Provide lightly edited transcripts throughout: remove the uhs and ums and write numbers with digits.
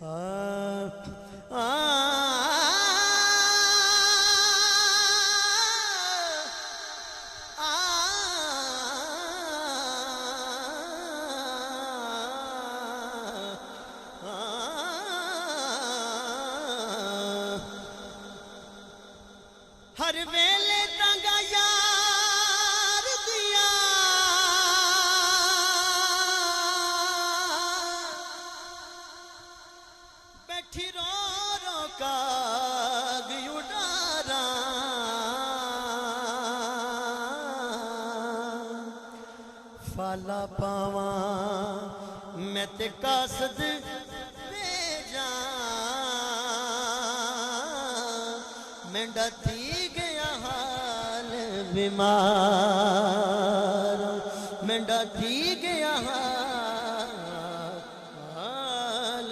ہر ویلے تنگا یار دیا بیٹھی رو رو کاغ اڈارا فالا پاواں میں تے قاصد بھیجاں مینڈا تھی گیا حال بیمار مینڈا تھی گیا حال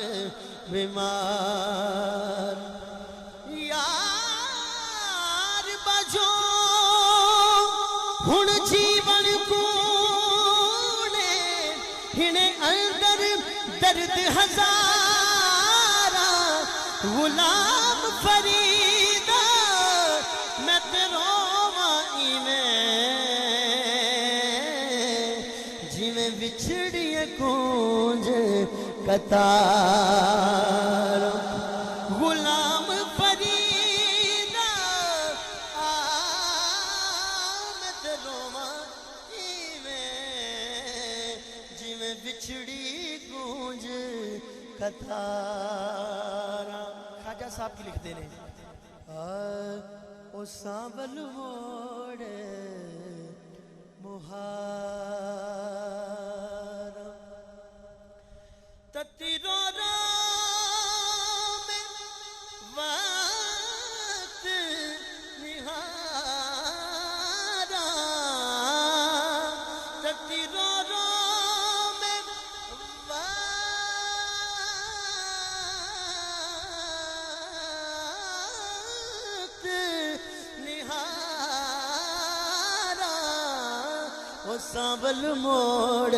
بیمار یار بجو ہن جیون کونے ہنے اندر درد ہزارا غلام فرید میں تے روواں جویں بچھڑی کونج قطار غلام فرید میں تے روواں جویں بچھڑی کونج قطار خواجہ صاحب کی لکھتے ہیں او سانبل موڑ مہار تتی رو رو میں وقت نہارا تتی رو رو میں وقت نہارا وہ سانبل موڑ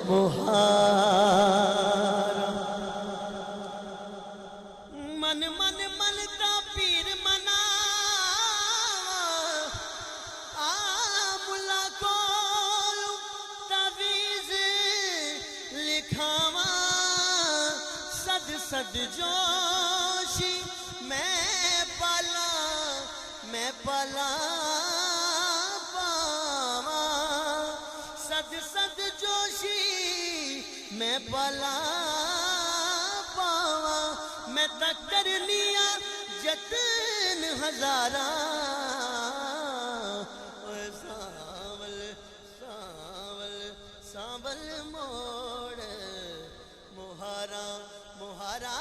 مہارا من من من تا پیر منا ملا کول تعویذ لکھاواں صد صد جوشی میں پالا پاواں صد صد جوشی میں پالا پاواں میں تک کرنیا جتن ہزاراں سانبل سانبل سانبل موڑ مہارا مہارا